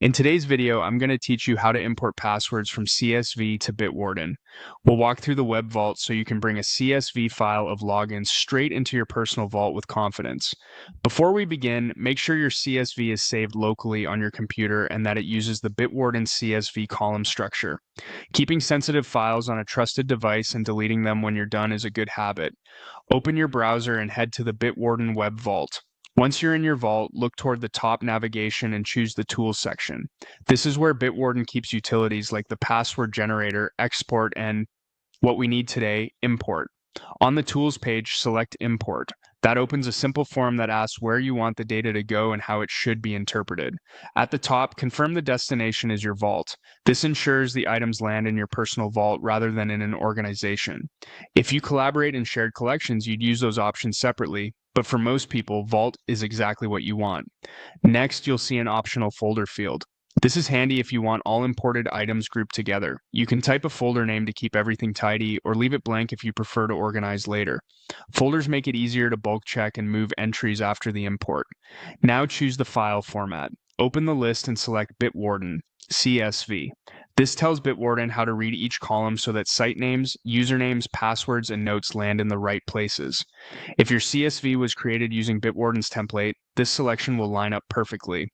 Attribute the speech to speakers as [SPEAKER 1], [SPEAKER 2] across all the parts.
[SPEAKER 1] In today's video, I'm going to teach you how to import passwords from CSV to Bitwarden. We'll walk through the web vault so you can bring a CSV file of logins straight into your personal vault with confidence. Before we begin, make sure your CSV is saved locally on your computer and that it uses the Bitwarden CSV column structure. Keeping sensitive files on a trusted device and deleting them when you're done is a good habit. Open your browser and head to the Bitwarden web vault. Once you're in your vault, look toward the top navigation and choose the Tools section. This is where Bitwarden keeps utilities like the password generator, export, and what we need today, import. On the Tools page, select Import. That opens a simple form that asks where you want the data to go and how it should be interpreted. At the top, confirm the destination is your vault. This ensures the items land in your personal vault rather than in an organization. If you collaborate in shared collections, you'd use those options separately, but for most people, Vault is exactly what you want. Next, you'll see an optional folder field. This is handy if you want all imported items grouped together. You can type a folder name to keep everything tidy, or leave it blank if you prefer to organize later. Folders make it easier to bulk check and move entries after the import. Now choose the file format. Open the list and select Bitwarden CSV. This tells Bitwarden how to read each column so that site names, usernames, passwords, and notes land in the right places. If your CSV was created using Bitwarden's template, this selection will line up perfectly.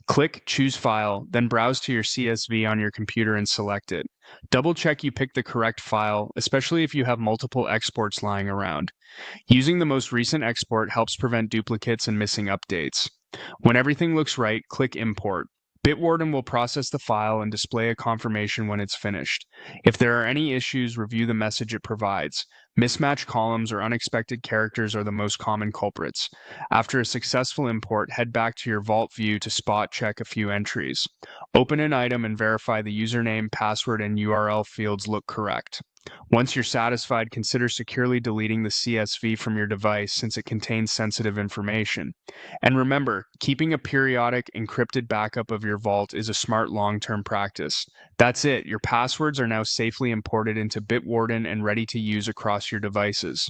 [SPEAKER 1] Click Choose File, then browse to your CSV on your computer and select it. Double check you picked the correct file, especially if you have multiple exports lying around. Using the most recent export helps prevent duplicates and missing updates. When everything looks right, click Import. Bitwarden will process the file and display a confirmation when it's finished. If there are any issues, review the message it provides. Mismatched columns or unexpected characters are the most common culprits. After a successful import, head back to your Vault view to spot check a few entries. Open an item and verify the username, password, and URL fields look correct. Once you're satisfied, consider securely deleting the CSV from your device since it contains sensitive information. And remember, keeping a periodic encrypted backup of your vault is a smart long-term practice. That's it. Your passwords are now safely imported into Bitwarden and ready to use across your devices.